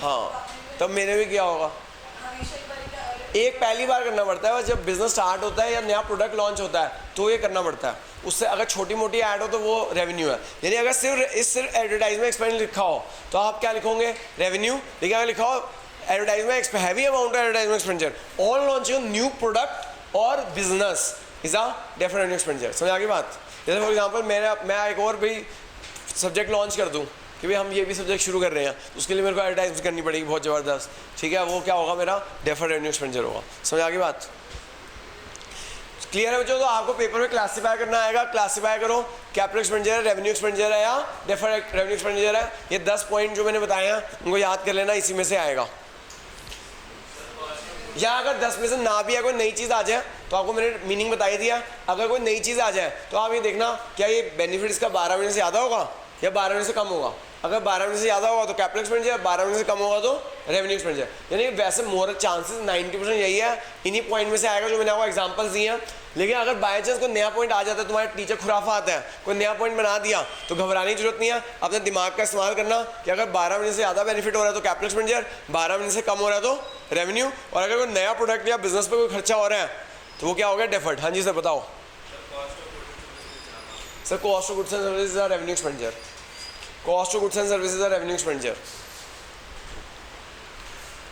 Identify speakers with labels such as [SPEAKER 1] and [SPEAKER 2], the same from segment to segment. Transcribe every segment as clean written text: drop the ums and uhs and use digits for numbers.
[SPEAKER 1] हाँ, तब मैंने भी किया होगा। एक पहली बार करना पड़ता है, जब बिजनेस स्टार्ट होता है या नया प्रोडक्ट लॉन्च होता है तो ये करना पड़ता है। उससे अगर छोटी मोटी ऐड हो तो वो रेवेन्यू है। यानी अगर सिर्फ एडवर्टाइजमेंट एक्सपेंस लिखा हो तो आप क्या लिखोगे? रेवेन्यू। लेकिन अगर लिखा हो advertisement heavy amount of advertisement expenditure on launching new product और business is a definite revenue expenditure. समझ आ गई बात? जैसे फॉर एग्जाम्पल मैं एक और भी सब्जेक्ट लॉन्च कर दूँ कि भाई हम ये भी सब्जेक्ट शुरू कर रहे हैं, तो उसके लिए मेरे को एडवर्टाइजमेंट करनी पड़ेगी बहुत ज़बरदस्त, ठीक है? वो क्या होगा? मेरा डेफर्ड रेवेन्यू एक्सपेंडिचर होगा। समझ आ गई बात? क्लियर है बच्चों? तो आपको पेपर में क्लासीफाई करना आएगा, क्लासीफाई करो कैपिटल एक्सपेंडिचर है, रेवेन्यू एक्सपेंडिचर है या डेफर्ड रेवेन्यू एक्सपेंडिचर है। ये 10 पॉइंट जो मैंने बताए हैं उनको याद कर लेना, इसी में से आएगा। या अगर 10 में से ना भी है, कोई नई चीज़ आ जाए तो आपको मैंने मीनिंग बता ही दिया। अगर कोई नई चीज़ आ जाए तो आप ये देखना क्या ये बेनिफिट इसका 12 महीने से ज़्यादा होगा या 12 महीने से कम होगा। अगर 12 महीने से ज़्यादा होगा तो कैपिटल एक्सपेंडिचर, 12 महीने से कम होगा तो रेवेन्यू एक्सपेंडिचर। यानी वैसे मोर चांसेस 90% यही है, इन्हीं पॉइंट में से आएगा जो मैंने आपको एग्जांपल्स दिए हैं। लेकिन अगर बाई चांस कोई नया पॉइंट आ जाता है, तुम्हारे टीचर खुराफा आता है, कोई नया पॉइंट बना दिया, तो घबराने की जरूरत नहीं है। अपने दिमाग का इस्तेमाल करना कि अगर 12 महीने से ज़्यादा बेनिफिट हो रहा है तो कैपिटल एक्सपेंडिचर, 12 महीने से कम हो रहा है तो रेवेन्यू। और अगर कोई नया प्रोडक्ट या बिजनेस पर कोई खर्चा हो रहा है तो वो क्या हो गया? डेफर्ड। हाँ जी सर बताओ। Sir cost of goods and services are revenue expenditure. Cost of goods and services are revenue expenditure.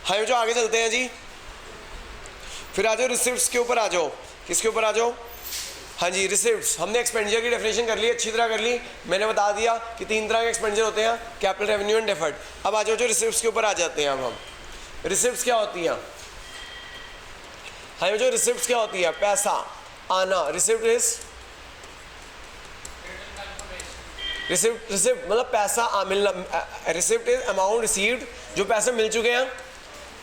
[SPEAKER 1] हाँ जो आगे चलते हैं जी, फिर आ जाओ रिसिप्ट्स के ऊपर आ जाओ। किसके ऊपर आ जाओ? हाँ जी रिसिप्ट्स। हमने एक्सपेंडिचर की डेफिनेशन कर ली, अच्छी तरह कर ली। मैंने बता दिया कि 3 तरह के एक्सपेंडिचर होते हैं, कैपिटल, रेवेन्यू एंड डेफर्ड। अब आ जाओ जो रिसिप्ट्स के ऊपर आ जाते हैं। अब हम रिसिप्ट्स क्या होती हैं? हाँ जो रिसिप्ट्स क्या होती है? पैसा आना। रिसिप्ट इज रिसिप्ट मतलब पैसा मिलना। रिसिप्ट इज अमाउंट रिसीव्ड, जो पैसे मिल चुके हैं,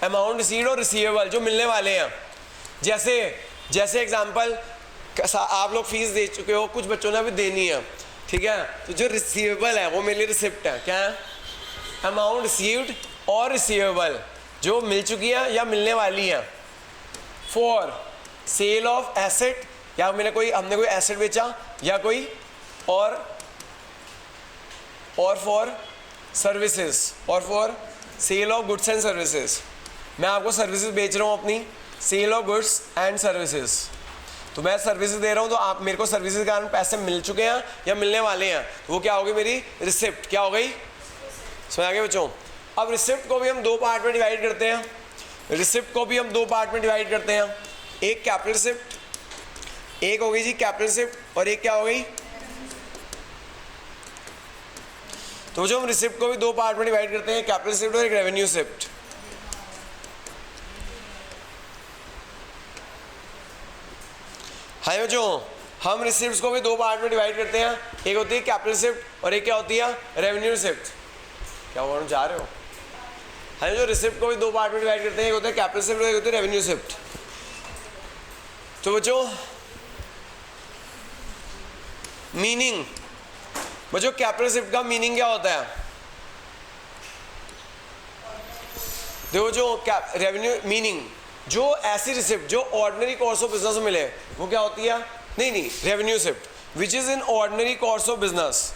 [SPEAKER 1] अमाउंट रिसीव्ड और रिसीवेबल जो मिलने वाले हैं। जैसे एग्जांपल आप लोग फीस दे चुके हो, कुछ बच्चों ने अभी देनी है, ठीक है? तो जो रिसीवेबल है वो मेरे लिए रिसिप्ट है। क्या है? अमाउंट रिसीव्ड और रिसीवेबल जो मिल चुकी है या मिलने वाली है। फॉर सेल ऑफ एसेट, या हमने कोई एसेट बेचा या कोई और फॉर सर्विसेज, और for sale of goods and services. मैं आपको सर्विसेज बेच रहा हूँ अपनी, sale of goods and services. तो मैं सर्विसेज दे रहा हूँ तो आप मेरे को सर्विसेज के कारण पैसे मिल चुके हैं या मिलने वाले हैं, तो वो क्या होगी? मेरी रिसिप्ट। क्या हो गई? समझ आ गया बच्चों? अब रिसिप्ट को भी हम 2 पार्ट में डिवाइड करते हैं। रिसिप्ट को भी हम 2 पार्ट में डिवाइड करते हैं। एक कैपिटल रिसिप्ट, एक हो गई जी कैपिटल रिसिप्ट, और एक क्या हो गई? तो जो हम रिसिप्ट को भी 2 पार्ट में डिवाइड करते हैं, कैपिटल रिसिप्ट और एक रेवेन्यू रिसिप्ट। हाय बच्चों, हम रिसिप्ट्स को भी 2 पार्ट में डिवाइड करते हैं। एक होती है कैपिटल रिसिप्ट और एक क्या होती है? Revenue receipt. क्या हुआ, जा रहे हो? हाय जो रिसिप्ट को भी 2 पार्ट में डिवाइड करते हैं, एक होता है कैपिटल रिसिप्ट और एक होती है रेवेन्यू रिसिप्ट। तो बच्चों मीनिंग, बच्चों कैपिटल रिसिप्ट का मीनिंग क्या होता है? देखो जो रेवेन्यू मीनिंग, जो ऐसी रिसिप्ट जो ऑर्डिनरी कोर्स ऑफ बिजनेस में मिले वो क्या होती है? नहीं revenue receipt which is in ordinary course of business,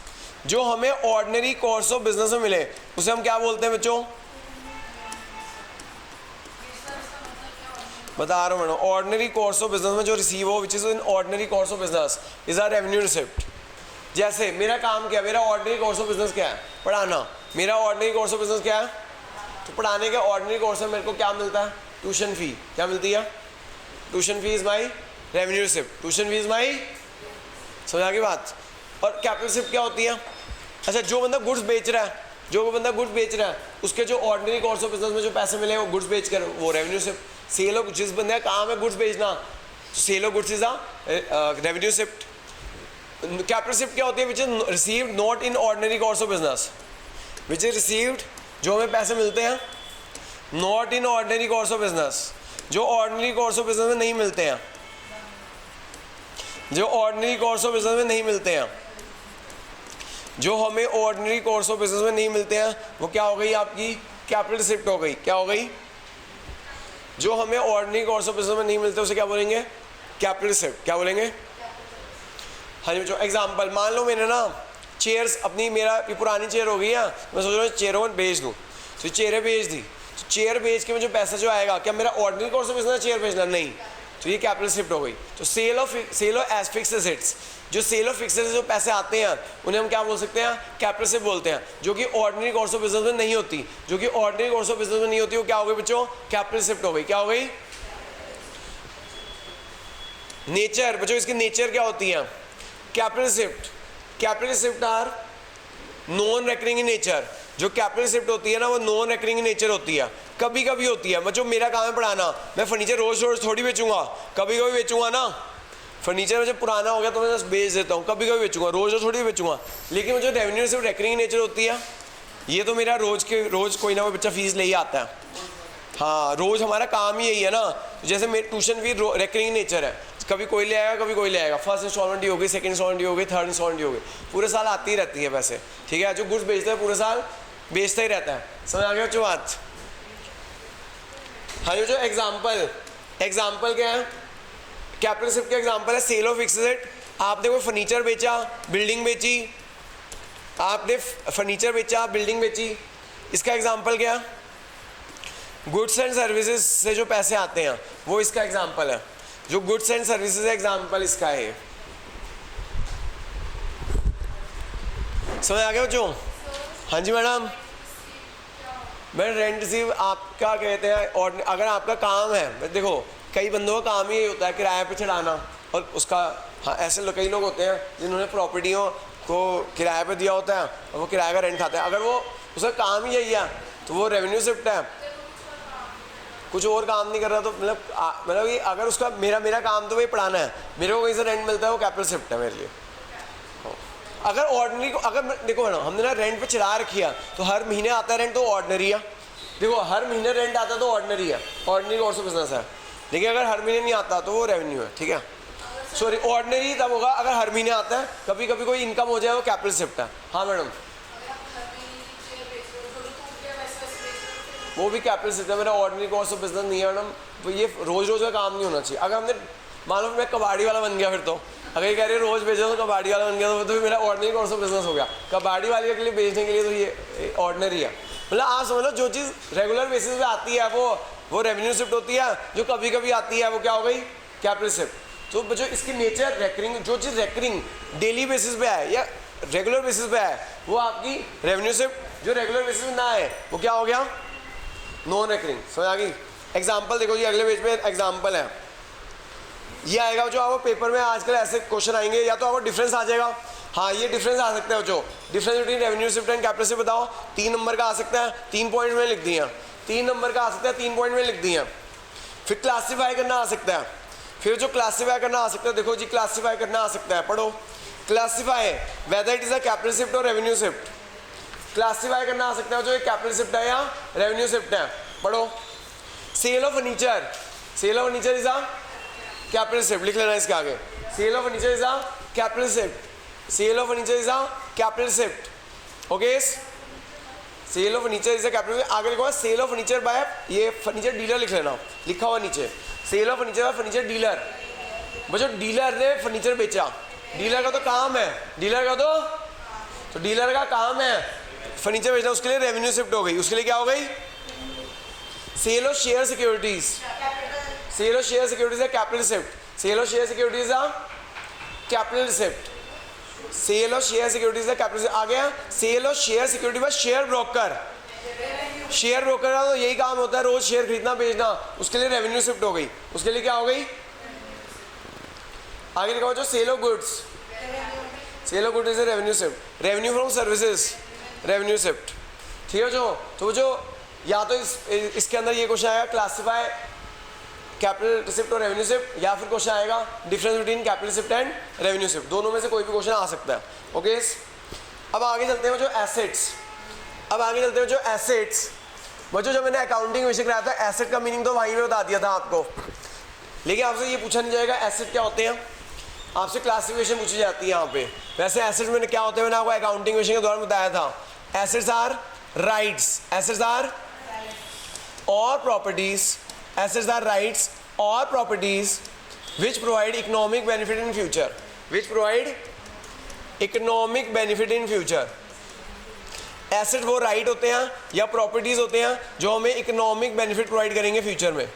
[SPEAKER 1] जो हमें ऑर्डिनरी कोर्स ऑफ बिजनेस में मिले उसे हम क्या बोलते हैं बच्चों? बता रहा हूँ madam, ordinary course of business में जो रिसीव हो which is in ordinary course of business is a revenue receipt. जैसे मेरा काम क्या है? मेरा ऑर्डिनरी कोर्स ऑफ बिजनेस क्या है? पढ़ाना। मेरा ऑर्डिनरी कोर्स ऑफ बिजनेस क्या है? तो पढ़ाने के ऑर्डिनरी कोर्स में मेरे को क्या मिलता है? Tuition fee. क्या मिलती है? Tuition fee is my revenue receipt. Tuition fee is my, समझा की बात? और कैपिटल रिसिप्ट क्या होती है? अच्छा जो बंदा गुड्स बेच रहा है, उसके जो ऑर्डिनरी कोर्स ऑफ बिजनेस में जो पैसे मिले वो गुड्स बेच कर, वो रेवेन्यू रिसिप्ट। सेल ऑफ, जिस बंदे का काम है गुड्स बेचना, sale of goods is a revenue receipt. Capital receipt क्या होती है? Which is received not in ordinary course of business, which is received जो हमें पैसे मिलते हैं not in ordinary course of business, जो ऑर्डिनरी कोर्स ऑफ बिजनेस में नहीं मिलते हैं, जो ऑर्डिनरी कोर्स ऑफ बिजनेस में नहीं मिलते हैं, जो हमें ऑर्डिनरी कोर्स ऑफ बिजनेस में नहीं मिलते हैं, वो क्या हो गई? आपकी कैपिटल रिसिप्ट हो गई। क्या हो गई? जो हमें ऑर्डिनरी कोर्स ऑफ बिजनेस में नहीं मिलते उसे क्या बोलेंगे? Capital receipt. क्या बोलेंगे? हाँ जी बच्चों, एग्जाम्पल मान लो मैंने ना चेयर्स अपनी, मेरा ये पुरानी चेयर हो गई है, मैं सोच रहा हूँ चेयरों को बेच दूँ, तो चेयरें बेच दी, तो चेयर बेच के मुझे पैसा जो आएगा, क्या मेरा ordinary course of business chair बेचना? नहीं, तो ये कैपिटल शिफ्ट हो गई। तो sale of as fixed assets, जो सेल ऑफ फिक्स्ड एसेट्स जो पैसे आते हैं उन्हें हम क्या बोल सकते हैं? कैपिटल शिफ्ट बोलते हैं, जो कि ऑर्डिनरी कोर्स ऑफ बिजनेस में नहीं होती, जो कि ऑर्डिनरी कोर्स ऑफ बिजनेस में नहीं होती, वो क्या हो गई बच्चों? कैपिटल शिफ्ट हो गई। क्या हो गई? नेचर बच्चों, इसकी नेचर क्या होती है? Capital shift, capital shift are non recurring in nature. जो कैपिटल शिफ्ट होती है ना, वो नॉन रेकरिंग इन नेचर होती है, कभी कभी होती है। बच्चों मेरा काम है पढ़ाना, मैं फर्नीचर रोज रोज थोड़ी बेचूंगा, कभी कभी बेचूंगा ना। फर्नीचर मुझे पुराना हो गया तो मैं बस बेच देता हूँ, कभी कभी बेचूंगा, रोज रोज थोड़ी बेचूंगा। लेकिन मुझे रेवेन्यू सिर्फ रेकरिंग इन नेचर होती है, ये तो मेरा रोज कोई ना कोई बच्चा फीस ले ही आता है। हाँ, रोज हमारा काम ही यही है ना। जैसे मेरी ट्यूशन फी रेकरिंग नेचर है, कभी कोई ले आएगा कभी कोई ले आएगा, फर्स्ट इंस्टॉलमेंट हो गई, सेकंड इंस्टॉलमेंट हो गई, थर्ड इंस्टॉलमेंट हो गई, पूरे साल आती ही रहती है पैसे। ठीक है, जो गुड्स बेचता है पूरे साल बेचता ही रहता है। समझ आ गया बच्चों बात? हाँ, जो एग्जाम्पल क्या है? कैपिटल शिफ्ट का एग्जाम्पल है सेल ऑफ फिक्स्ड एसेट। आपने कोई फर्नीचर बेचा, बिल्डिंग बेची, आपने फर्नीचर बेचा, बिल्डिंग बेची, इसका एग्जाम्पल क्या? गुड्स एंड सर्विसेज से जो पैसे आते हैं वो इसका एग्जाम्पल है। जो गुड्स एंड सर्विसेज एग्जाम्पल इसका है। समझ आ गया बच्चों? हाँ जी मैडम। मैडम रेंट रिसीव आपका कहते हैं, और अगर आपका काम है, देखो कई बंदों का काम ही होता है किराए पे चढ़ाना, और उसका हाँ ऐसे कई लोग होते हैं जिन्होंने प्रॉपर्टियों को किराए पे दिया होता है और वो किराए का रेंट खाता है। अगर वो उसका काम ही यही है तो वो रेवेन्यू शिफ्ट है, कुछ और काम नहीं कर रहा। तो मतलब ये अगर उसका मेरा काम तो वही पढ़ाना है, मेरे को कहीं से रेंट मिलता है, वो कैपिटल शिफ्ट है मेरे लिए। अगर ऑर्डिनरी को अगर देखो मैडम हमने ना रेंट पे चढ़ा रखी है तो हर महीने आता है रेंट, तो ऑर्डिनरी है। देखो हर महीने रेंट आता है तो ऑर्डिनरी है, ऑर्डिनरी कोर्स ऑफ बिजनेस है। देखिए अगर हर महीने नहीं आता तो वो रेवेन्यू है। ठीक है, सॉरी ऑर्डिनरी तब होगा अगर हर महीने आता है, कभी कभी कोई इनकम हो जाए वो कैपिटल शिफ्ट है। हाँ मैडम, वो भी कैपिटल शिफ्ट है, मेरा ऑर्डिनरी कोर्स ऑफ बिजनेस नहीं है मैडम। तो ये रोज रोज का काम नहीं होना चाहिए। अगर हमने मान लो मैं कबाड़ी वाला बन गया, फिर तो अगर ये कह रहे रोज बेचो तो कबाड़ी वाला बन गया, तो मेरा ऑर्डिनरी कोर्स ऑफ बिजनेस हो गया। कबाड़ी वाले के लिए बेचने के लिए तो ये ऑर्डिनरी है। मतलब आप समझ लो जो चीज़ रेगुलर बेसिस पे आती है वो रेवेन्यू शिफ्ट होती है, जो कभी कभी आती है वो क्या हो गई? Capital shift. तो बच्चों इसकी नेचर रेकरिंग, जो चीज़ रेकरिंग डेली बेसिस पे है या रेगुलर बेसिस पे है वो आपकी रेवेन्यू शिफ्ट। जो रेगुलर बेसिस पे ना है वो क्या हो गया? Non recurring. समझ आ गई? एग्जाम्पल देखो जी, अगले पेज पे एग्जाम्पल है, ये आएगा जो आपको पेपर में आजकल ऐसे क्वेश्चन आएंगे, या तो आपको डिफरेंस आ जाएगा। हाँ ये डिफरेंस आ सकता है जो difference between revenue shift and capital shift बताओ। 3 नंबर का आ सकता है, 3 पॉइंट में लिख दिया। 3 नंबर का आ सकता है, 3 पॉइंट में लिख दिया। फिर क्लासीफाई करना आ सकता है, फिर जो क्लासीफाई करना आ सकता है, देखो जी क्लासीफाई करना आ सकता है, पढ़ो। Classify whether it is a capital shift और रेवेन्यू शिफ्ट। क्लासीफाई करना आ सकता है जो कैपिटल शिफ्ट है या रेवेन्यू शिफ्ट है, पढ़ो। Sale of furniture, sale of furniture is a capital shift, लिख लेना इसके आगे। Sale of furniture is a capital shift, sale of furniture is a capital shift. Okay, sale of furniture is a capital. आगे लिखो sale of furniture by, ये furniture dealer लिख लेना, लिखा हुआ नीचे sale of furniture by furniture dealer. बच्चों dealer ने फर्नीचर बेचा, डीलर का तो काम है, डीलर का तो डीलर का काम है फर्नीचर बेचना, उसके लिए रेवेन्यू शिफ्ट हो गई। उसके लिए क्या हो गई? Sale of share securities, sale of share securities है capital shift. Sale of share securities है capital shift, sale of share securities है कैपिटल शिफ्ट। आ गया sale of share security by share broker. Share broker का तो यही काम होता है, रोज शेयर खरीदना बेचना, उसके लिए रेवेन्यू शिफ्ट हो गई। उसके लिए क्या हो गई? आगे लिखा जो sale of goods, sale of goods is revenue shift. Revenue from services, revenue shift. ठीक है तो जो या तो इसके अंदर ये क्वेश्चन आएगा क्लासीफाई कैपिटल शिफ्ट और रेवेन्यू शिफ्ट, या फिर क्वेश्चन आएगा difference between capital shift and revenue shift. दोनों में से कोई भी क्वेश्चन आ सकता है। ओके, अब आगे चलते हैं जो एसेट्स। अब आगे चलते हैं जो एसेट्स। बच्चों जो मैंने अकाउंटिंग विषय कराया था, एसेट का मीनिंग तो वहीं में बता दिया था आपको, लेकिन आपसे ये पूछा नहीं जाएगा एसेट क्या होते हैं, आपसे क्लासिफिकेशन पूछी जाती है यहाँ पे। वैसे एसेट्स में क्या होते हैं मैंने आपको अकाउंटिंग विषय के दौरान बताया था। Assets are rights, assets are और properties, assets are rights or properties which provide economic benefit in future, which provide economic benefit in future। Asset वो राइट होते हैं या प्रॉपर्टीज होते हैं जो हमें इकोनॉमिक बेनिफिट प्रोवाइड करेंगे फ्यूचर में।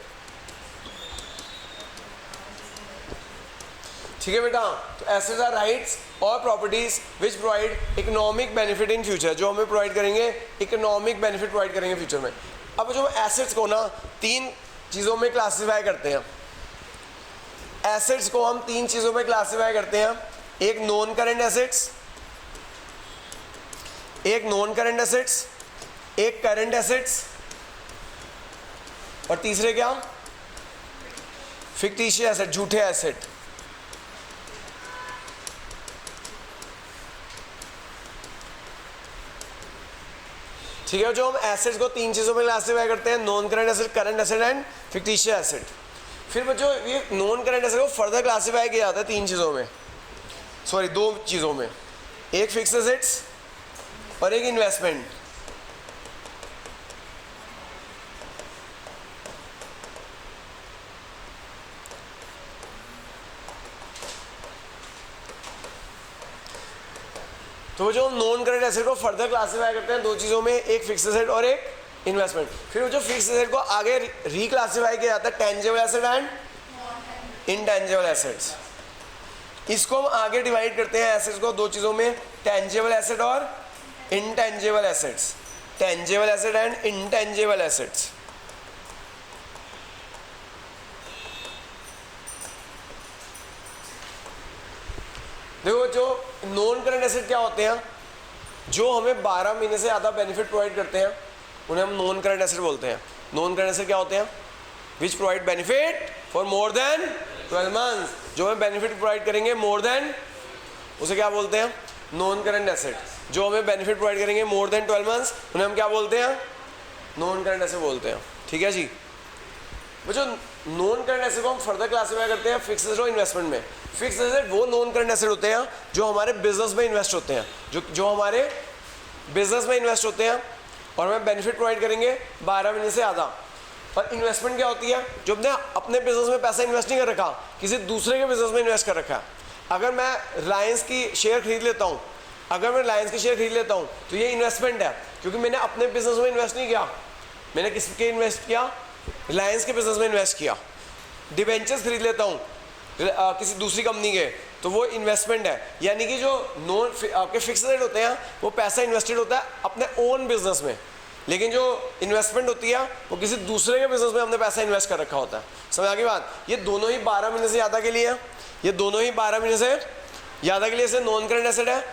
[SPEAKER 1] ठीक है बेटा, तो एसेट्स आर राइट्स और properties which provide economic benefit in future, जो हमें प्रोवाइड करेंगे इकोनॉमिक बेनिफिट प्रोवाइड करेंगे फ्यूचर में। अब जो एसेट्स को ना 3 चीज़ों में क्लासीफाई करते हैं, एसेट्स को हम 3 चीज़ों में क्लासीफाई करते हैं, एक नॉन करंट एसेट्स, एक नॉन करंट एसेट्स, एक करंट एसेट्स, और तीसरे क्या, फिक्टिशियस एसेट, झूठे एसेट। ठीक है, जो हम एसेट्स को 3 चीज़ों में क्लासिफाई करते हैं, non current asset, current asset and fictitious asset. फिर बच्चों ये नॉन करंट एसेट को फर्दर क्लासिफाई किया जाता है 3 चीज़ों में, सॉरी 2 चीज़ों में, एक फिक्स एसेट्स और एक इन्वेस्टमेंट। तो जो नॉन करंट एसेट को फर्दर क्लासिफाई करते हैं 2 चीज़ों में, एक फिक्स एसेट और एक इन्वेस्टमेंट। फिर जो फिक्स एसेट को आगे रिक्लासिफाई किया जाता है tangible asset and intangible assets. इसको हम आगे डिवाइड करते हैं एसेट्स को 2 चीज़ों में, टेंजिबल एसेट और intangible assets, tangible asset and intangible assets. देखो जो नॉन करंट एसेट क्या होते हैं, जो हमें 12 महीने से ज़्यादा बेनिफिट प्रोवाइड करते हैं उन्हें हम नॉन करंट एसेट बोलते हैं। नॉन करंट एसेट क्या होते हैं, which provide benefit for more than 12 months, जो हमें बेनिफिट प्रोवाइड करेंगे मोर देन, उसे क्या बोलते हैं, नॉन करंट एसेट। जो हमें बेनिफिट प्रोवाइड करेंगे मोर देन 12 मंथ्स उन्हें हम क्या बोलते हैं, नॉन करंट एसेट बोलते हैं। ठीक है जी, जो नॉन करंट एसेट को हम फर्दर क्लासिफाई करते हैं फिक्स एसेट और इन्वेस्टमेंट में। फिक्स एसेट वो नॉन करंट एसेट होते हैं जो हमारे बिजनेस में इन्वेस्ट होते हैं, जो हमारे बिजनेस में इन्वेस्ट होते हैं और हमें बेनिफिट प्रोवाइड करेंगे 12 महीने से ज़्यादा। और इन्वेस्टमेंट क्या होती है, जो अपने बिजनेस में पैसा इन्वेस्ट नहीं कर रखा, किसी दूसरे के बिजनेस में इन्वेस्ट कर रखा है। अगर मैं रिलायंस की शेयर खरीद लेता हूँ, अगर मैं रिलायंस की शेयर खरीद लेता हूँ तो ये इन्वेस्टमेंट है, क्योंकि मैंने अपने बिजनेस में इन्वेस्ट नहीं किया, मैंने किसके इन्वेस्ट किया, रिलायंस के बिजनेस में इन्वेस्ट किया। डिबेंचर्स खरीद लेता हूँ किसी दूसरी कंपनी के, तो वो इन्वेस्टमेंट है। यानी कि जो नॉन आपके फिक्स रेट होते हैं वो पैसा इन्वेस्टेड होता है अपने ओन बिजनेस में, लेकिन जो इन्वेस्टमेंट होती है वो किसी दूसरे के बिजनेस में हमने पैसा इन्वेस्ट कर रखा होता है। समझ आ गई बात। ये दोनों ही 12 महीने से ज़्यादा के लिए है, ये दोनों ही 12 महीने से ज़्यादा के लिए से नॉन करंट एसेट है।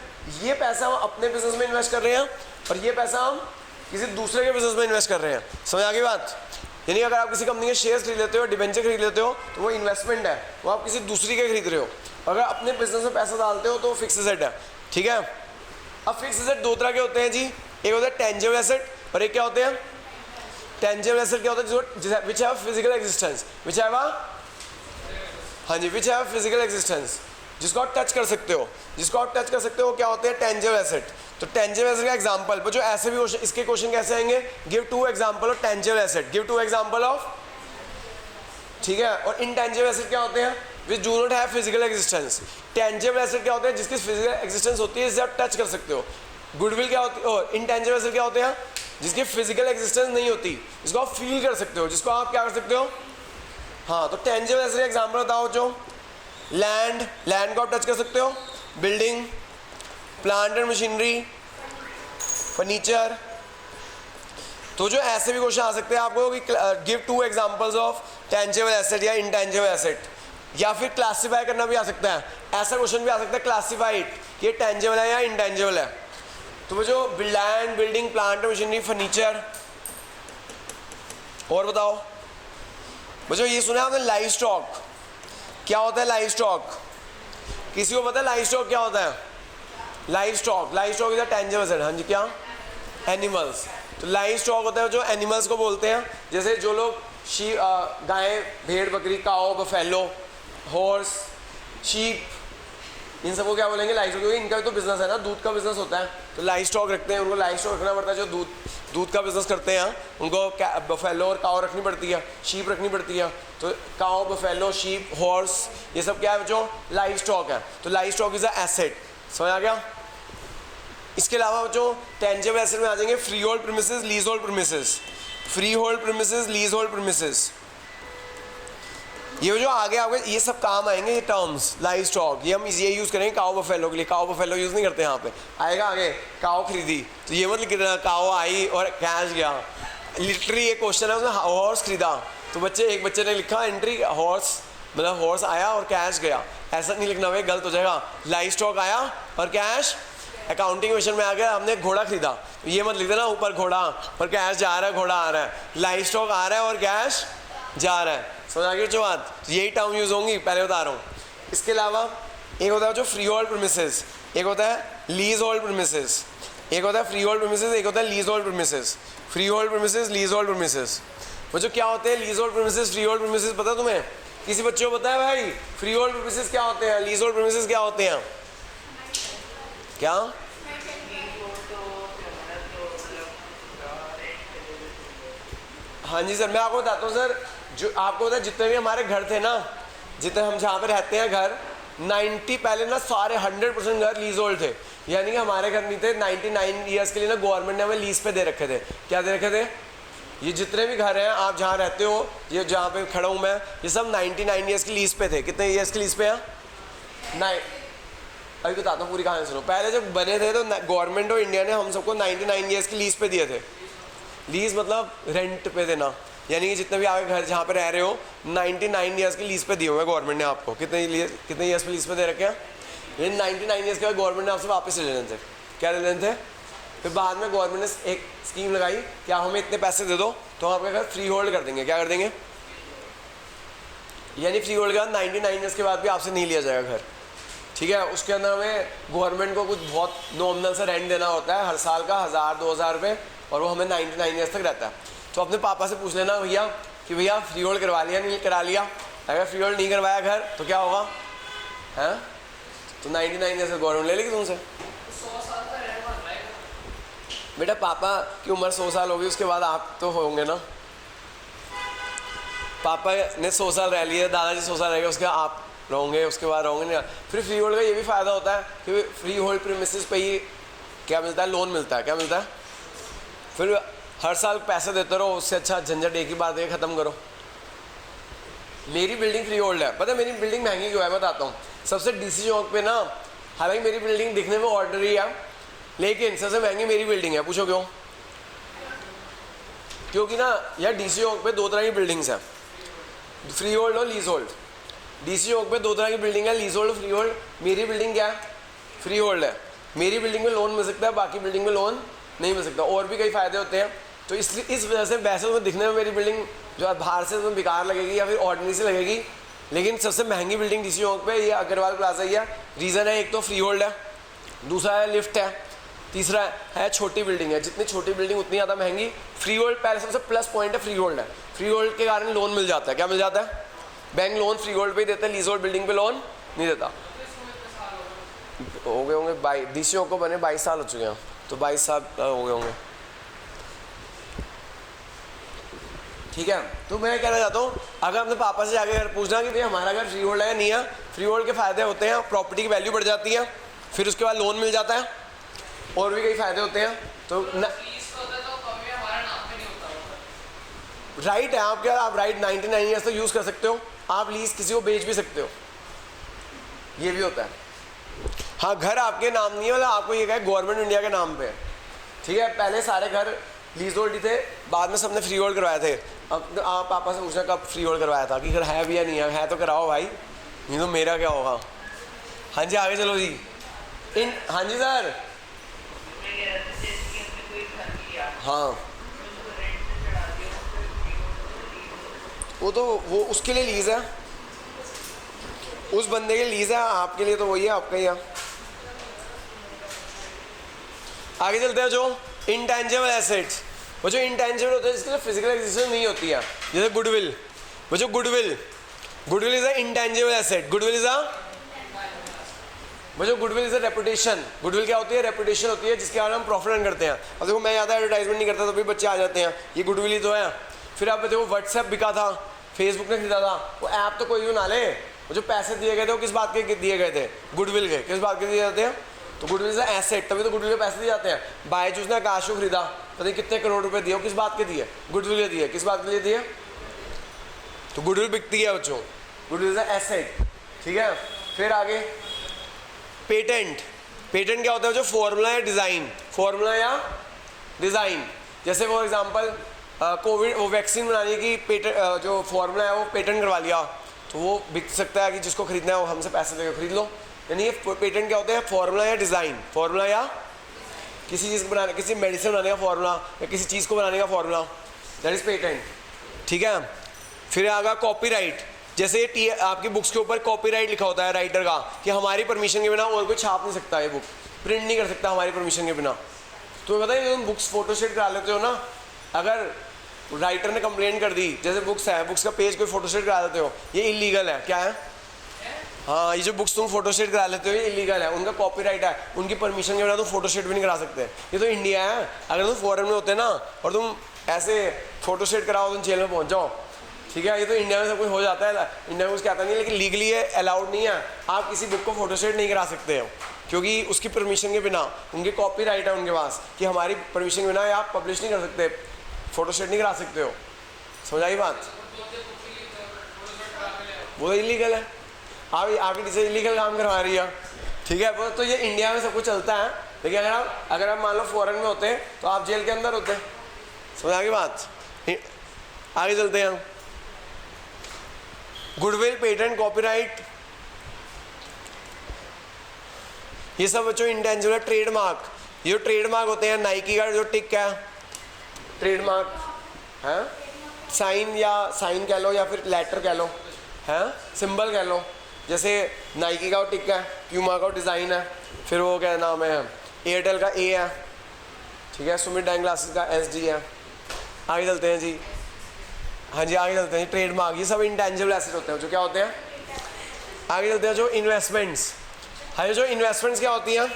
[SPEAKER 1] ये पैसा हम अपने बिजनेस में इन्वेस्ट कर रहे हैं और ये पैसा हम किसी दूसरे के बिजनेस में इन्वेस्ट कर रहे हैं। समझ आ गई बात। यानी अगर आप किसी कंपनी के शेयर्स खरीद लेते हो, डिबेंचर खरीद लेते हो, तो वो इन्वेस्टमेंट है, वो आप किसी दूसरी के खरीद रहे हो। अगर अपने बिजनेस में पैसा डालते हो तो वो फिक्स एसेट है। ठीक है, अब फिक्स एसेट 2 तरह के होते हैं जी, एक होता है टेंजिबल एसेट और एक क्या होते हैं, टेंजिबल एसेट क्या होता है, जो which have physical existence, which have हाँ जी, विच हैव फिजिकल एग्जिस्टेंस, जिसको आप टच कर सकते हो, जिसको आप टच कर सकते हो क्या होते हैं, टेंजिबल एसेट। तो टेंजिबल एसेट का एग्जांपल, जो ऐसे भी इसके क्वेश्चन कैसे आएंगे, give 2 example of tangible asset, give 2 example of. ठीक है, और इनटेंजिबल एसेट क्या होते हैं, which do not have physical existence. Tangible asset क्या होते हैं, जिसकी फिजिकल एग्जिस्टेंस होती है, जिसे आप टच कर सकते हो। गुडविल क्या होती है, और इनटेंजिबल एसेट क्या होते हैं, जिसकी फिजिकल एग्जिस्टेंस नहीं होती, जिसको आप फील कर सकते हो, जिसको आप क्या कर सकते हो। हाँ, तो टेंजिबल एसेट का एग्जांपल बताओ, जो लैंड, लैंड को आप टच कर सकते हो, building, plant and machinery, furniture. तो जो ऐसे भी क्वेश्चन आ सकते हैं आपको कि give 2 examples of tangible asset या इनटेंजिबल एसेट, या फिर क्लासिफाई करना भी आ सकता है। ऐसा क्वेश्चन भी आ सकता है क्लासिफाइड, कि ये टेंजिबल है या इनटेंजिबल है। तो वो जो land, building, plant, machinery, furniture, और बताओ बच्चों, ये सुना है आपने लाइव स्टॉक। क्या होता है लाइव स्टॉक, किसी को पता है लाइव स्टॉक क्या होता है? Live stock, live stock is a tangible asset. हाँ जी, क्या, एनिमल्स। तो लाइव स्टॉक होता है जो एनिमल्स को बोलते हैं, जैसे जो लोग गाय, भेड़, बकरी, काओ, बफेलो, हॉर्स, शीप, इन सबको क्या बोलेंगे, लाइव स्टॉक, क्योंकि इनका भी तो बिजनेस है ना, दूध का बिजनेस होता है, तो लाइव स्टॉक रखते हैं, उनको लाइव स्टॉक रखना पड़ता है। जो दूध का बिजनेस करते हैं उनको बफेलो और काओ रखनी पड़ती है, शीप रखनी पड़ती है। तो काओ, बफेलो, शीप, हॉर्स, ये सब क्या है जो लाइव स्टॉक है। तो live stock is a asset. समझ आ गया। इसके अलावा बच्चों टेंजिबल एसेट में आ जाएंगे free hold premises, lease hold premises, free hold premises, lease hold premises. ये जो आगे आगे ये सब काम आएंगे, ये टर्म्स लाइव स्टॉक, ये हम ये यूज़ करेंगे काओ बफेलो के लिए। काओ बफेलो यूज़ नहीं करते यहाँ पे। आएगा आगे काओ खरीदी, तो ये मत लिख देना काओ आई और कैश गया। लिटरली ये क्वेश्चन है, उसने हॉर्स खरीदा, तो बच्चे एक बच्चे ने लिखा एंट्री हॉर्स, मतलब हॉर्स आया और कैश गया। ऐसा नहीं लिखना भाई, गलत हो जाएगा। लाइव स्टॉक आया और कैश, अकाउंटिंग क्वेश्चन में आ गया हमने घोड़ा खरीदा, तो ये मत लिख देना ऊपर घोड़ा और कैश जा रहा है, घोड़ा आ रहा है। लाइव स्टॉक आ रहा है और कैश जा रहा है। समझ आ गई जो बात, यही टर्म यूज़ होंगी, पहले बता रहा हूँ। इसके अलावा एक होता है जो फ्री होल्ड प्रीमिसेस, एक होता है लीज होल्ड प्रीमिसेस, एक होता है फ्री होल्ड प्रीमिसेस, एक होता है lease hold premises. Free hold premises, lease hold premises, वो जो क्या होते हैं lease hold premises, free hold premises, पता है तुम्हें? किसी बच्चे को पता है भाई फ्री होल्ड प्रीमिसेस क्या होते हैं, लीज होल्ड प्रीमिसेस क्या होते हैं? क्या? हाँ जी सर, मैं आपको बताता हूँ सर। जो आपको पता है जितने भी हमारे घर थे ना, जितने हम जहाँ पे रहते हैं घर, 90 पहले ना सारे 100% घर लीज होल्ड थे। यानी कि हमारे घर नहीं थे। 99 ईयर्स के लिए ना गवर्नमेंट ने हमें लीज पे दे रखे थे। क्या दे रखे थे? ये जितने भी घर हैं आप जहाँ रहते हो, ये जहाँ पे खड़ा हूँ मैं, ये सब 99 ईयर्स की लीज पे थे। कितने ईयर्स की लीज पे हैं? अभी बताता हूँ, पूरी कहानी सुनो। पहले जब बने थे तो गवर्नमेंट ऑफ इंडिया ने हम सबको 99 ईयर्स की लीज पे दिए थे। लीज मतलब रेंट पे देना, यानी कि जितने भी आगे घर जहाँ पे रह रहे हो 99 ईयर्स की लीज पे दिए हुए गवर्नमेंट ने आपको। कितने ईयर्स पे लीज पे दे रखे हैं? ये 99 ईयर्स के बाद गवर्नमेंट ने आपसे वापस ले लेने थे। क्या ले लेने थे? फिर बाद में गवर्नमेंट ने एक स्कीम लगाई कि आप हमें इतने पैसे दे दो तो हम आपका घर फ्री होल्ड कर देंगे। क्या कर देंगे? यानी फ्री होल्ड के बाद 99 ईयर्स के बाद भी आपसे नहीं लिया जाएगा घर। ठीक है, उसके अंदर हमें गवर्नमेंट को कुछ बहुत नॉमिनल सा रेंट देना होता है हर साल का 1000-2000 रुपये, और वो हमें 99 ईयर्स तक रहता है। तो अपने पापा से पूछ लेना भैया कि भैया फ्री होल्ड करवा लिया नहीं करा लिया। अगर फ्री होल्ड नहीं करवाया घर तो क्या होगा? हैं तो 99 ईयर्स गवर्नमेंट ले लेगी तुमसे। बेटा पापा की उम्र 100 साल होगी, उसके बाद आप तो होंगे ना। पापा ने 100 साल रह लिए, दादाजी 100 साल रह गए, उसके बाद आप रहोगे, उसके बाद रहोगे नहीं। फिर फ्री होल्ड का ये भी फ़ायदा होता है कि फ्री होल्ड प्रीमिसेस पे ही क्या मिलता है? लोन मिलता है। क्या मिलता है? फिर हर साल पैसे देते रहो, उससे अच्छा झंझट एक ही बात है ख़त्म करो। मेरी बिल्डिंग फ्री होल्ड है। पता है मेरी बिल्डिंग महंगी क्यों है? बताता हूँ। सबसे डीसी चौक पे ना, हालांकि मेरी बिल्डिंग दिखने में ऑर्डनरी है, लेकिन सबसे महंगी मेरी बिल्डिंग है। पूछो क्यों? क्योंकि ना यार डीसी चौक पे 2 तरह की बिल्डिंग्स हैं, फ्री होल्ड और लीज होल्ड। डीसी चौक पे 2 तरह की बिल्डिंग है, लीज होल्ड, फ्री होल्ड। मेरी बिल्डिंग क्या है? फ्री होल्ड है। मेरी बिल्डिंग में लोन मिल सकता है, बाकी बिल्डिंग में लोन नहीं मिल सकता। और भी कई फ़ायदे होते हैं। तो इसलिए इस वजह से वैसे तो दिखने में मेरी बिल्डिंग जो बाहर से तो बेकार लगेगी या फिर ऑर्डिनरी से लगेगी, लेकिन सबसे महंगी बिल्डिंग डीसी चौक पे ये अग्रवाल प्लाजा ही है। रीज़न है, एक तो फ्री होल्ड है, दूसरा है लिफ्ट है, तीसरा है छोटी बिल्डिंग है। जितनी छोटी बिल्डिंग उतनी ज़्यादा महंगी। फ्री होल्ड पहले सबसे प्लस पॉइंट है, फ्री होल्ड है। फ्री होल्ड के कारण लोन मिल जाता है। क्या मिल जाता है? बैंक लोन फ्री होल्ड पे ही देता है, लीज होल्ड बिल्डिंग पे लोन नहीं देता। हो गए होंगे डीसी चौक को बने 22 साल हो चुके हैं, तो 22 साल हो गए होंगे। ठीक है, तो मैं कहना चाहता हूँ अगर अपने पापा से जाके घर पूछना कि भैया हमारा घर फ्री होल्ड है नहीं है, फ्री होल्ड के फ़ायदे होते हैं, प्रॉपर्टी की वैल्यू बढ़ जाती है, फिर उसके बाद लोन मिल जाता है, और भी कई फ़ायदे होते हैं। तो राइट है आपके, आप राइट 99 ईयर्स तक यूज़ कर सकते हो। आप लीज किसी को बेच भी सकते हो, ये भी होता है। हाँ, घर आपके नाम नहीं है, मतलब आपको ये कहा गवर्नमेंट इंडिया के नाम पे। ठीक है, पहले सारे घर लीज होल्ड ही थे, बाद में सबने फ्री होल्ड करवाए थे। अब आप पापा से पूछना कब फ्री होल्ड करवाया था, कि घर है भी या नहीं है तो कराओ भाई, नहीं तो मेरा क्या होगा। हाँ जी आगे चलो जी। हाँ जी सर। हाँ, वो उसके लिए लीज है, उस बंदे के लीज है, आपके लिए तो वही है, आपका ही है। आगे चलते हैं। जो इंटेंजिबल एसेट्स, वो जो इंटेंजिबल होता है जिसके लिए फिजिकल एग्जिस्टेंस नहीं होती है, जैसे गुडविल। वो जो goodwill is a intangible asset. Goodwill is a reputation. Goodwill क्या होती है? रेपुटेशन होती है, जिसके कारण हम प्रॉफिट अर्न करते हैं। अब देखो मैं ज़्यादा एडवर्टाइजमेंट नहीं करता तो भी बच्चे आ जाते हैं, ये गुडविल ही तो है। फिर आप देखो व्हाट्सएप बिका था, फेसबुक ने खरीदा था, वो ऐप तो कोई भी ना ले। वो जो पैसे दिए गए थे वो किस बात के दिए गए थे? गुडविल के। किस बात के दिए जाते हैं? तो गुडविल इज एसेट, तभी तो गुडविल के पैसे दिए जाते हैं। बायजूस ने आकाश को खरीदा, पता नहीं कितने करोड़ रुपए दिए, किस बात के दिए? गुडविल के दिए। किस बात के लिए दिए? तो गुडविल बिकती है बच्चों, गुडविल इज एसेट, ठीक है। फिर आगे पेटेंट। पेटेंट क्या होता है? जो फॉर्मूला या डिज़ाइन, फॉर्मूला या डिज़ाइन, जैसे फॉर एग्जांपल कोविड वो वैक्सीन बनाने की पेटेंट, जो फॉर्मूला है वो पेटेंट करवा लिया, तो वो बिक सकता है कि जिसको खरीदना है वो हमसे पैसे देकर खरीद लो। यानी ये पेटेंट क्या होता है? फॉर्मूला या डिज़ाइन, फॉर्मूला या किसी चीज़ को बनाने, किसी मेडिसिन बनाने का फॉर्मूला या किसी चीज़ को बनाने का फॉर्मूला, दैट इज़ पेटेंट, ठीक है। फिर आगा कॉपीराइट। जैसे आपकी बुक्स के ऊपर कॉपीराइट लिखा होता है राइटर का कि हमारी परमिशन के बिना और कोई छाप नहीं सकता, ये बुक प्रिंट नहीं कर सकता हमारी परमिशन के बिना। तो पता है तुम बुक्स फोटोस्टेट करा लेते हो ना, अगर राइटर ने कंप्लेंट कर दी, जैसे बुक्स है, बुक्स का पेज कोई फोटोस्टेट करा देते हो, ये इलीगल है। क्या है? हाँ, ये जो बुक्स तुम फोटोस्टेट करा लेते हो ये इलीगल है, उनका कॉपीराइट है, उनकी परमिशन के बिना तुम फोटोस्टेट भी नहीं करा सकते। ये तो इंडिया है, अगर तुम फॉरेन में होते ना और तुम ऐसे फोटोस्टेट कराओ तुम जेल में पहुंच जाओ, ठीक है। ये तो इंडिया में सब कुछ हो जाता है, इंडिया में कुछ कहता नहीं, लेकिन लीगली ये अलाउड नहीं है। आप किसी बुक को फोटोस्टेट नहीं करा सकते हो क्योंकि उसकी परमिशन के बिना, उनके कॉपीराइट है उनके पास कि हमारी परमिशन के बिना आप पब्लिश नहीं कर सकते, फोटोस्टेट नहीं करा सकते हो। समझ आई बात? वो तो इलीगल है, आप आपकी टीचर इलीगल काम करवा रही है, ठीक है। वो तो ये इंडिया में सब कुछ चलता है, लेकिन अगर आप मान लो फॉरेन में होते तो आप जेल के अंदर होते। समझ आ गई बात? आगे चलते हैं हम। गुडविल, पेटेंट, कॉपीराइट, ये सब बच्चों इंटेंजिबल। ट्रेडमार्क, ये जो ट्रेडमार्क होते हैं, नाइकी का जो टिक है ट्रेडमार्क है, साइन या साइन कह लो या फिर लेटर कह लो, है सिंबल कह लो। जैसे नाइकी का टिक है, प्यूमा का डिज़ाइन है, फिर वो क्या नाम है, एयरटेल का ए है, ठीक है, सुमित डाइन ग्लासेस का SD है। आगे चलते हैं जी, हाँ जी आगे चलते हैं। ट्रेडमार्क, ये सब इंटेंजिबल एसेट होते हैं जो क्या होते हैं। आगे चलते हैं जो इन्वेस्टमेंट्स। हाँ, जो इन्वेस्टमेंट्स क्या होती हैं?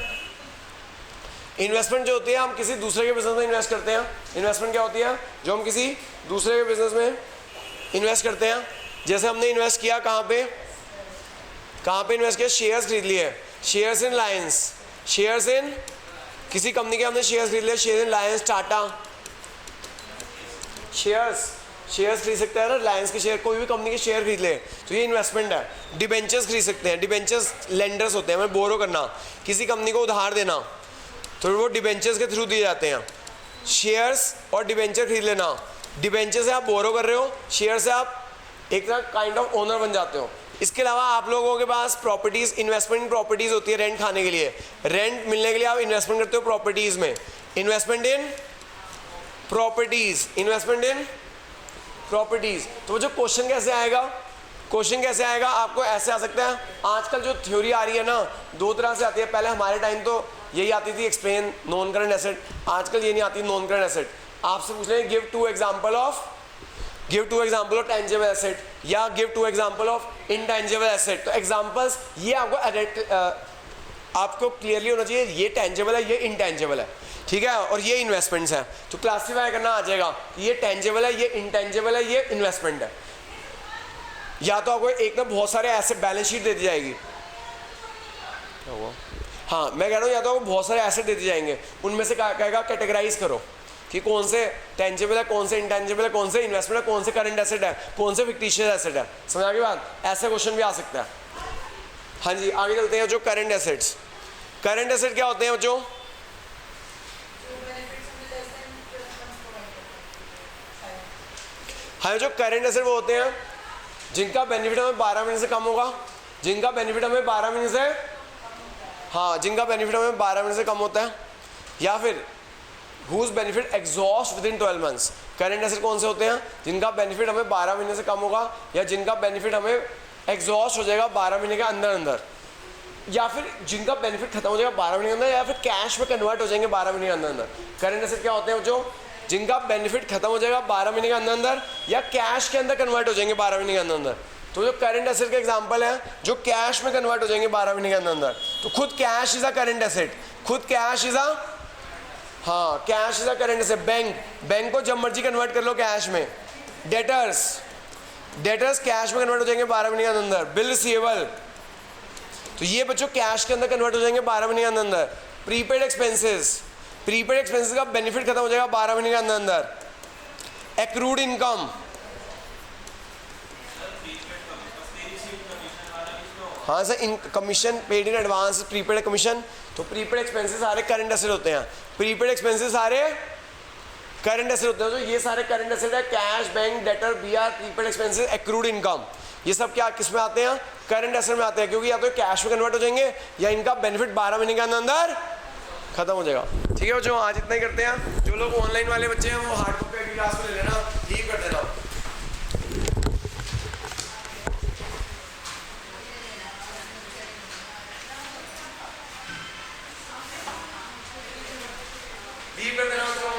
[SPEAKER 1] इन्वेस्टमेंट जो होती है हम किसी दूसरे के बिजनेस में इन्वेस्ट करते हैं। इन्वेस्टमेंट क्या होती है? जो हम किसी दूसरे के बिजनेस में इन्वेस्ट करते हैं। जैसे हमने इन्वेस्ट किया कहाँ पे इन्वेस्ट किया? शेयर्स खरीद लिए, shares in Lions, shares in किसी कंपनी के हमने शेयर्स खरीद लिए, shares in Lions, Tata, shares खरीद सकते हैं ना, लायंस के शेयर, कोई भी कंपनी के शेयर खरीद ले तो ये इन्वेस्टमेंट है। डिबेंचर्स खरीद सकते हैं, डिबेंचर्स लेंडर्स होते हैं, हमें बोरो करना, किसी कंपनी को उधार देना, तो वो डिबेंचर्स के थ्रू दिए जाते हैं। शेयर्स और डिबेंचर खरीद लेना, डिबेंचर से आप बोरो कर रहे हो, शेयर से आप एक तरह काइंड ऑफ ओनर बन जाते हो। इसके अलावा आप लोगों के पास प्रॉपर्टीज, इन्वेस्टमेंट इन प्रॉपर्टीज होती है, रेंट खाने के लिए, रेंट मिलने के लिए आप इन्वेस्टमेंट करते हो प्रॉपर्टीज में। इन्वेस्टमेंट इन प्रॉपर्टीज, इन्वेस्टमेंट इन प्रॉपर्टीज। तो वो जो क्वेश्चन कैसे आएगा? क्वेश्चन कैसे आएगा? आपको ऐसे आ सकता है। आजकल जो थ्योरी आ रही है ना, दो तरह से आती है। पहले हमारे टाइम तो यही आती थी, एक्सप्लेन नॉन करंट एसेट। आजकल ये नहीं आती नॉन करंट एसेट। आपसे पूछ रहे हैं give two example of tangible asset या give two example of intangible asset. तो एग्जांपल्स ये आपको क्लियरली होना चाहिए, ये टेंजिबल है, ये इनटेंजिबल है, ठीक है, और ये इन्वेस्टमेंट्स है। तो क्लासीफाई करना आ जाएगा, ये टेंजिबल है, ये इनटेंजिबल है, ये इन्वेस्टमेंट है। या तो आपको एक ना बहुत सारे एसेट बैलेंस शीट दे दी जाएगी, हाँ मैं कह रहा हूँ, या तो आपको बहुत सारे एसेट दे दिए जाएंगे, उनमें से कहेगा कैटेगराइज करो कि कौन से टेंजिबल है, कौन से इंटेंजिबल है, कौन से इन्वेस्टमेंट है, कौन से करंट एसेट है, कौन से फिक्टिशियस एसेट है। समझ आ गई बात? ऐसा क्वेश्चन भी आ सकता है। हाँ जी आगे चलते हैं। जो करंट एसेट्स, करंट एसेट क्या होते हैं? जो हाँ, जो करंट एसेट वो होते हैं जिनका बेनिफिट हमें 12 महीने से कम होगा, जिनका बेनिफिट हमें 12 महीने से, हाँ जिनका बेनिफिट हमें 12 महीने से कम होता है, या फिर whose benefit exhaust within 12 months। Current asset कौन से होते हैं? जिनका बेनिफिट हमें 12 महीने से कम होगा, या जिनका बेनिफिट हमें एग्जॉस्ट हो जाएगा 12 महीने के अंदर अंदर, या फिर जिनका बेनिफिट खत्म हो जाएगा 12 महीने के अंदर, या फिर कैश में कन्वर्ट हो जाएंगे 12 महीने के अंदर अंदर। करंट एसेट क्या होते हैं? जो जिनका बेनिफिट खत्म हो जाएगा 12 महीने के अंदर अंदर, या कैश के अंदर कन्वर्ट हो जाएंगे 12 महीने के अंदर अंदर। तो जो करंट एसेट का एग्जांपल है जो कैश में कन्वर्ट हो जाएंगे 12 महीने के अंदर अंदर, तो खुद cash is a current asset, खुद कैश इज अ, हाँ cash is a current asset. Bank को जब मर्जी कन्वर्ट कर लो कैश में। डेटर्स कैश में कन्वर्ट हो जाएंगे 12 महीने के अंदर। बिल रिसीवेबल तो ये बच्चों कैश के अंदर कन्वर्ट हो जाएंगे 12 महीने के अंदर अंदर। प्रीपेड एक्सपेंसेस का बेनिफिट खत्म हो जाएगा 12 महीने के अंदर अंदर। एक्रूड इनकम, हाँ sir, in commission paid in advance, prepaid commission. तो प्रीपेड एक्सपेंसेस सारे करंट एसेट होते हैं, प्रीपेड एक्सपेंसेस सारे करंट एसेट होते हैं। तो ये सारे करंट एसेट है, cash, bank, debtor, BR, prepaid expenses, accrued income, ये सब क्या किस में आते हैं? करंट एसेट में आते हैं, क्योंकि या तो कैश में कन्वर्ट हो जाएंगे या इनका बेनिफिट 12 महीने के अंदर अंदर खत्म हो जाएगा। ठीक है बच्चों, आज इतना ही करते हैं। जो लोग ऑनलाइन वाले बच्चे हैं वो हार्ड कॉपी अगली क्लास में ले लेना, लीव कर देना। लीव कर देना बच्चों।